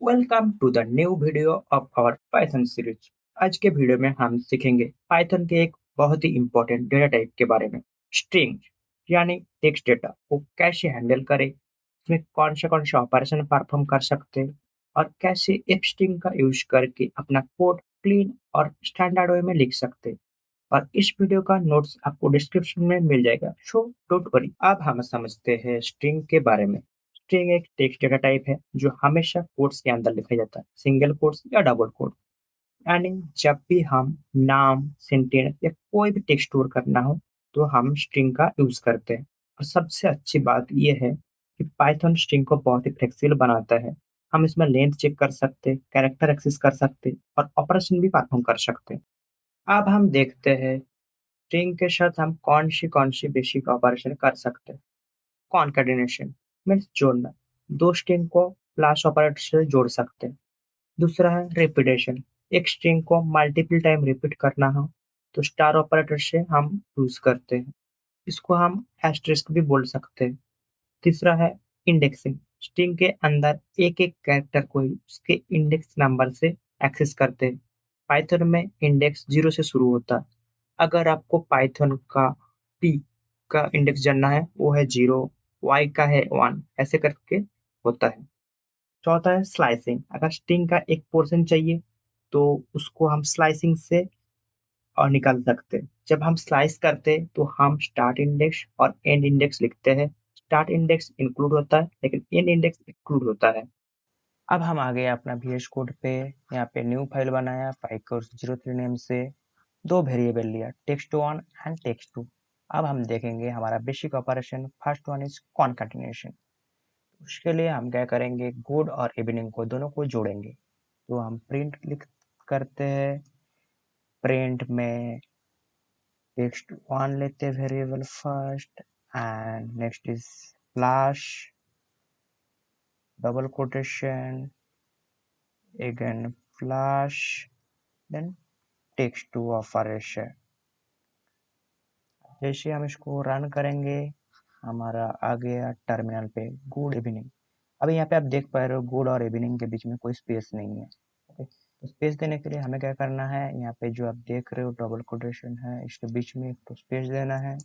Welcome to the new video of our Python series. आज के video में हम सीखेंगे पाइथन के एक बहुत ही इंपॉर्टेंट डेटा टाइप के बारे में, स्ट्रिंग यानी टेक्स्ट डेटा को कैसे हैंडल करें, इसमें कौन से ऑपरेशन परफॉर्म कर सकते हैं और कैसे एफ स्ट्रिंग का यूज करके अपना कोड क्लीन और स्टैंडर्ड वे में लिख सकते हैं। और इस वीडियो का नोट्स आपको डिस्क्रिप्शन में मिल जाएगा, सो डोंट वरी। अब हम समझते हैं स्ट्रिंग के बारे में। स्ट्रिंग एक टेक्स्ट डेटा टाइप है जो हमेशा कोट्स के अंदर लिखा जाता है, सिंगल कोट्स या डबल कोट। यानी जब भी हम नाम, सेंटेंस या कोई भी टेक्स्ट स्टोर करना हो तो हम स्ट्रिंग का यूज करते हैं। और सबसे अच्छी बात यह है कि पाइथन स्ट्रिंग को बहुत ही फ्लेक्सिबल बनाता है। हम इसमें लेंथ चेक कर सकते, कैरेक्टर एक्सेस कर सकते और ऑपरेशन भी परफॉर्म कर सकते हैं। अब हम देखते हैं स्ट्रिंग के साथ हम कौन सी बेसिक ऑपरेशन कर सकते हैं। कॉन्केटिनेशन मीन्स जोड़ना, दो स्ट्रिंग को प्लस ऑपरेटर से जोड़ सकते हैं। दूसरा है रिपीटेशन, एक स्ट्रिंग को मल्टीपल टाइम रिपीट करना हो तो स्टार ऑपरेटर से हम यूज करते हैं। इसको हम एस्टेरिस्क भी बोल सकते हैं। तीसरा है इंडेक्सिंग, स्ट्रिंग के अंदर एक एक कैरेक्टर को ही उसके इंडेक्स नंबर से एक्सेस करते हैं। पाइथन में इंडेक्स 0 से शुरू होता है। अगर आपको पाइथन का पी का इंडेक्स जानना है, वो है 0, वाई का है 1, ऐसे करके होता है। चौथा है स्लाइसिंग, अगर स्ट्रिंग का एक पोर्शन चाहिए तो उसको हम स्लाइसिंग से और निकाल सकते हैं। जब हम स्लाइस करते हैं तो हम स्टार्ट इंडेक्स और एंड इंडेक्स लिखते हैं। स्टार्ट इंडेक्स इंक्लूड होता है लेकिन एंड इंडेक्स एक्सक्लूड होता है। अब हम आ गए अपना VS कोड पे। यहाँ पे न्यू फाइल बनाया पाइकोर्स 03 नेम से, दो वेरिएबल लिया text one and text two. अब हम देखेंगे हमारा basic operation. First one is concatenation. उसके लिए हम क्या करेंगे, गुड और इवनिंग को दोनों को जोड़ेंगे। तो हम प्रिंट लिख करते हैं। प्रिंट में टेक्स्ट वन लेते variable first and next is flash double quotation again flash then text to operation. जैसे हम इसको रन करेंगे हमारा आ गया टर्मिनल पे गुड इवनिंग। अभी यहाँ पे आप देख पा रहे हो गुड और इवनिंग के बीच में कोई स्पेस नहीं है। ओके, तो स्पेस देने के लिए हमें क्या करना है, यहाँ पे जो आप देख रहे हो डबल कोटेशन है, इसके बीच में एक तो स्पेस देना है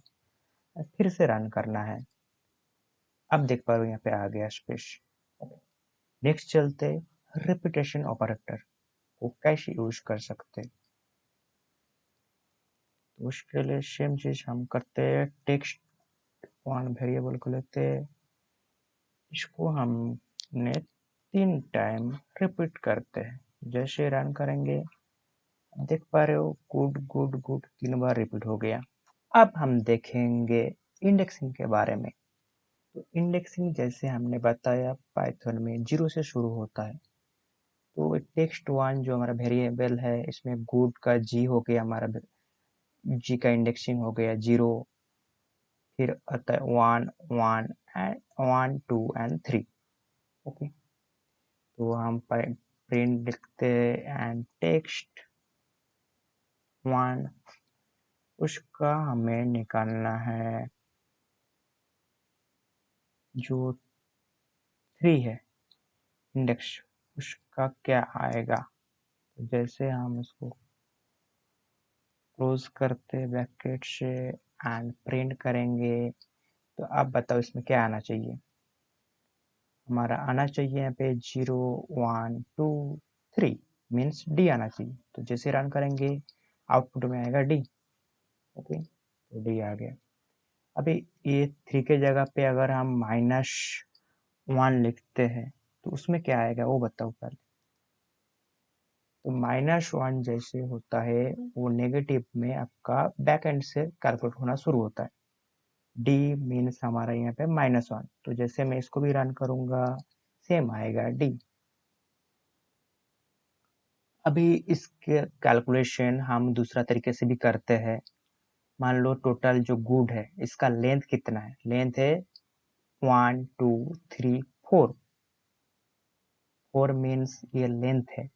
और फिर से रन करना है। अब देख पा रहे हो यहाँ पे आ गया स्पेस। नेक्स्ट चलते रिपीटेशन ऑपरेटर को कैसे यूज कर सकते हैं। तो उसके लिए सेम चीज हम करते हैं, टेक्स्ट वन वेरिएबल को लेते हैं, इसको हमने 3 टाइम रिपीट करते हैं। जैसे रन करेंगे देख पा रहे हो गुड गुड गुड 3 बार रिपीट हो गया। अब हम देखेंगे इंडेक्सिंग के बारे में। तो इंडेक्सिंग जैसे हमने बताया पाइथन में 0 से शुरू होता है। तो टेक्स्ट वन जो हमारा वेरिएबल है इसमें गुड का जी हो गया, हमारा जी का इंडेक्सिंग हो गया 0। फिर आता है 1 1 एंड 1 2 एंड 3। ओके, तो हम प्रिंट लिखते एंड टेक्स्ट 1, उसका हमें निकालना है जो 3 है इंडेक्स, उसका क्या आएगा। तो जैसे हम इसको क्लोज करते ब्रैकेट से एंड प्रिंट करेंगे तो अब बताओ इसमें क्या आना चाहिए। हमारा आना चाहिए यहाँ पे 0 1 2 3 मीन्स डी आना चाहिए। तो जैसे रन करेंगे आउटपुट में आएगा डी। ओके, तो डी आ गया। अभी ये 3 के जगह पे अगर हम -1 लिखते हैं तो उसमें क्या आएगा वो बताओ पहले। तो -1 जैसे होता है वो नेगेटिव में आपका बैक एंड से कैलकुलेट होना शुरू होता है। डी मीन्स हमारा यहाँ पे -1। तो जैसे मैं इसको भी रन करूंगा सेम आएगा डी। अभी इसके कैलकुलेशन हम दूसरा तरीके से भी करते हैं। मान लो टोटल जो गुड है इसका लेंथ कितना है, लेंथ है 1 2 3 4। 4 मीन्स ये लेंथ है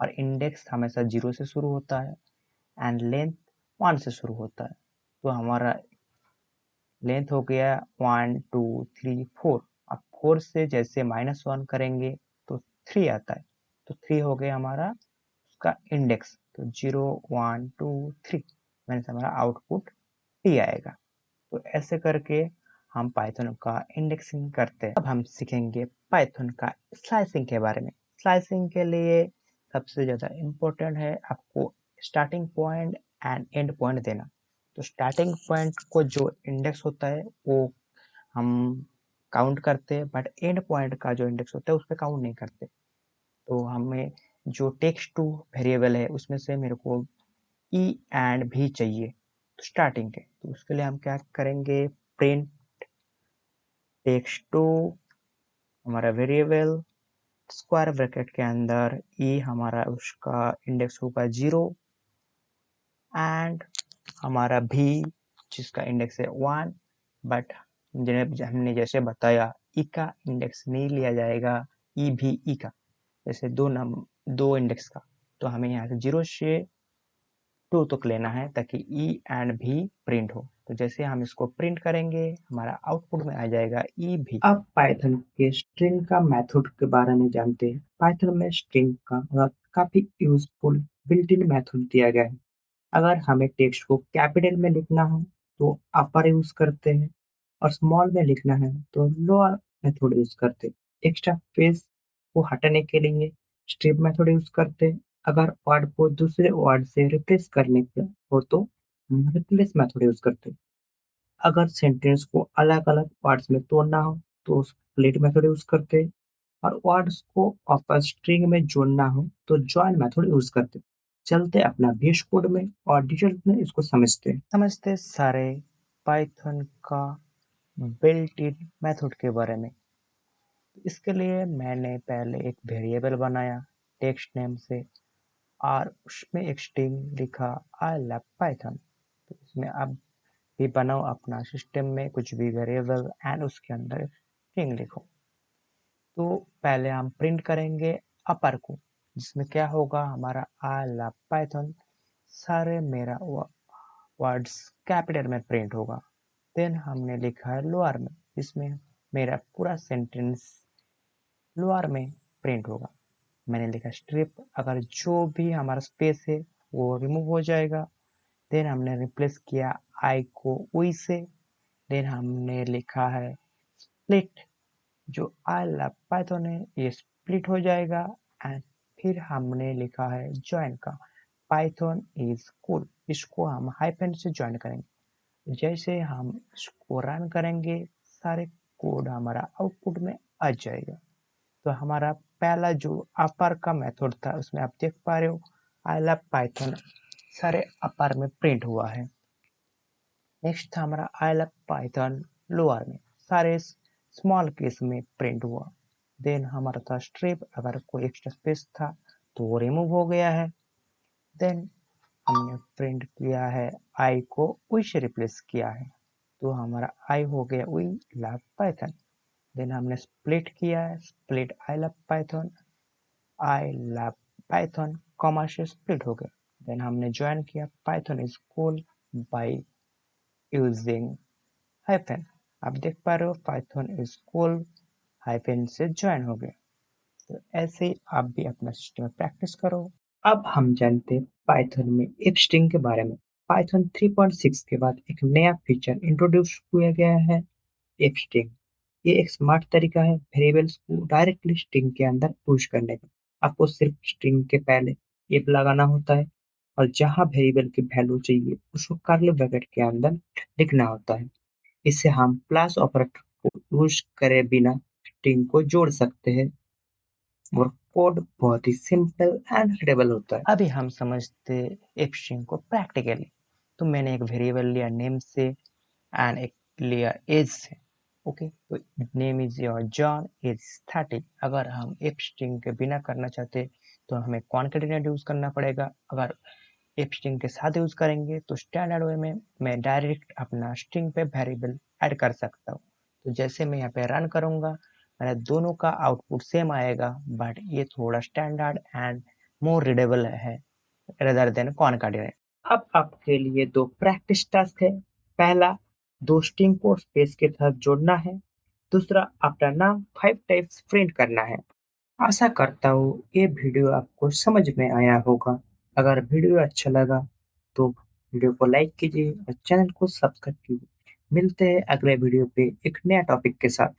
और इंडेक्स हमेशा 0 से शुरू होता है एंड लेंथ 1 से शुरू होता है। तो हमारा लेंथ हो गया 1 2 3 4। अब 4 से जैसे -1 करेंगे तो 3 आता है, तो 3 हो गया हमारा उसका इंडेक्स, तो 0 1 2 3 मैंने से हमारा आउटपुट टी आएगा। तो ऐसे करके हम पाइथन का इंडेक्सिंग करते हैं। अब हम सीखेंगे पाइथन का स्लाइसिंग के बारे में। स्लाइसिंग के लिए सबसे ज़्यादा इम्पोर्टेंट है आपको starting point and and point देना। तो स्टार्टिंग पॉइंट को जो इंडेक्स होता है वो हम काउंट करते हैं, बट एंड पॉइंट का जो इंडेक्स होता है उस पर काउंट नहीं करते। तो हमें जो टेक्स्ट टू वेरिएबल है उसमें से मेरे को ई एंड भी चाहिए तो स्टार्टिंग के, तो उसके लिए हम क्या करेंगे, प्रिंट टेक्स्ट टू हमारा वेरिएबल स्क्वायर ब्रैकेट के अंदर ई हमारा उसका इंडेक्स होगा 0 एंड हमारा भी जिसका इंडेक्स है 1, बट हमने जैसे बताया ई का इंडेक्स नहीं लिया जाएगा, ई भी ई का, जैसे दो इंडेक्स का, तो हमें यहाँ से 0 से 2 तक लेना है ताकि ई एंड भी प्रिंट हो। तो जैसे हम इसको प्रिंट करेंगे हमारा आउटपुट में आ जाएगा ई भी। अब पाइथन के स्ट्रिंग का मेथड के बारे में जानते हैं। पाइथन में स्ट्रिंग का काफी यूजफुल बिल्ट इन मेथड दिया गया है। अगर हमें टेक्स्ट को कैपिटल में लिखना है तो अपर यूज करते हैं, और स्मॉल में लिखना है तो लोअर मेथड यूज करते हैं। एक्स्ट्रा स्पेस को हटाने के लिए स्ट्रिप मेथड यूज करते हैं। अगर वर्ड को दूसरे वर्ड से रिप्लेस करने का हो तो हम रिप्लेस मेथड यूज करते हैं। अगर सेंटेंस को अलग अलग पार्ट्स में तोड़ना हो तो स्प्लिट मेथड यूज करते हैं, और वर्ड्स को आपस स्ट्रिंग में जोड़ना हो तो जॉइन मेथड यूज करते हैं। चलते अपना बेस कोड में और डिटेल में इसको समझते हैं। समझते सारे पाइथन का बिल्ट इन मेथड के बारे में। इसके लिए मैंने पहले एक वेरिएबल बनाया टेक्स्ट नेम से, और उसमें एक स्ट्रिंग लिखा आई लव पाइथन। तो इसमें आप भी बनाओ अपना सिस्टम में कुछ भी वेरिएबल एंड उसके अंदर स्ट्रिंग लिखो। तो पहले हम प्रिंट करेंगे अपर को, जिसमें क्या होगा हमारा आई लव पाइथन सारे मेरा वर्ड्स कैपिटल में प्रिंट होगा। देन हमने लिखा है लोअर में, जिसमें मेरा पूरा सेंटेंस लोअर में प्रिंट होगा। मैंने लिखा स्ट्रिप, अगर जो भी हमारा स्पेस है वो रिमूव हो जाएगा। देन हमने रिप्लेस किया आई को वी से। देन हमने लिखा है स्प्लिट, जो आई लव पाइथन है ये स्प्लिट हो जाएगा। एंड फिर हमने लिखा है ज्वाइन का, पाइथन इज कूल, इसको हम हाइफन से ज्वाइन करेंगे। जैसे हम इसको रन करेंगे सारे कोड हमारा आउटपुट में आ जाएगा। तो हमारा पहला जो अपर का मेथड था उसमें आप देख पा रहे हो आई लव पाइथन सारे अपर में प्रिंट हुआ है। नेक्स्ट था हमारा आई लव पाइथन लोअर में सारे स्मॉल केस में प्रिंट हुआ। देन हमारा था स्ट्रिप, अगर कोई एक्स्ट्रा स्पेस था तो वो रिमूव हो गया है। देन हमने प्रिंट किया है आई को वी से रिप्लेस किया है, तो हमारा आई हो गया वी लव पाइथन। देन हमने स्प्लिट किया है, split I love Python, I love Python comma से स्प्लिट हो गया। देन हमने ज्वाइन किया Python is cool by using hyphen. आप देख पा रहे हो पाइथन इज कूल हाइफन से ज्वाइन हो गया। तो ऐसे ही आप भी अपना सिस्टम में प्रैक्टिस करो। अब हम जानते हैं पाइथन में इफ स्ट्रिंग के बारे में। पाइथन 3.6 के बाद एक नया फीचर इंट्रोड्यूस किया गया है, इफ स्ट्रिंग। ये एक स्मार्ट तरीका है वेरिएबल्स को डायरेक्टली स्ट्रिंग के अंदर पुश करने का। आपको सिर्फ स्ट्रिंग के पहले इफ लगाना होता है, और जहां वेरिएबल की वैल्यू चाहिए उसको कर्ली ब्रैकेट के अंदर लिखना होता है। इससे हम प्लस ऑपरेटर को यूज करे बिना स्ट्रिंग को जोड़ सकते हैं, और कोड बहुत ही सिंपल एंड रीडेबल होता है। अभी हम समझते इफ स्ट्रिंग को प्रैक्टिकली। तो मैंने एक वेरिएबल लिया नेम से एंड एक लिया एज से। ओके, तो name is your John, age 30। अगर हम इफ स्ट्रिंग के बिना करना चाहते तो हमें कॉन्केटेनेट यूज करना पड़ेगा। अगर इफ स्ट्रिंग के साथ यूज करेंगे तो स्टैंडर्ड वे में मैं डायरेक्ट अपना स्ट्रिंग पे वेरिएबल ऐड कर सकता हूँ। तो जैसे मैं यहाँ पे रन करूंगा मेरा दोनों का आउटपुट सेम आएगा, बट ये थोड़ा स्टैंडर्ड एंड मोर रीडेबल है रेदर देन कॉन्केटेनेट। अब आपके लिए दो प्रैक्टिस टास्क है। पहला, दो स्ट्रिंग को स्पेस के साथ जोड़ना है। दूसरा, अपना नाम 5 टाइम्स प्रिंट करना है। आशा करता हूँ ये वीडियो आपको समझ में आया होगा। अगर वीडियो अच्छा लगा तो वीडियो को लाइक कीजिए और चैनल को सब्सक्राइब कीजिए। मिलते हैं अगले वीडियो पे एक नया टॉपिक के साथ।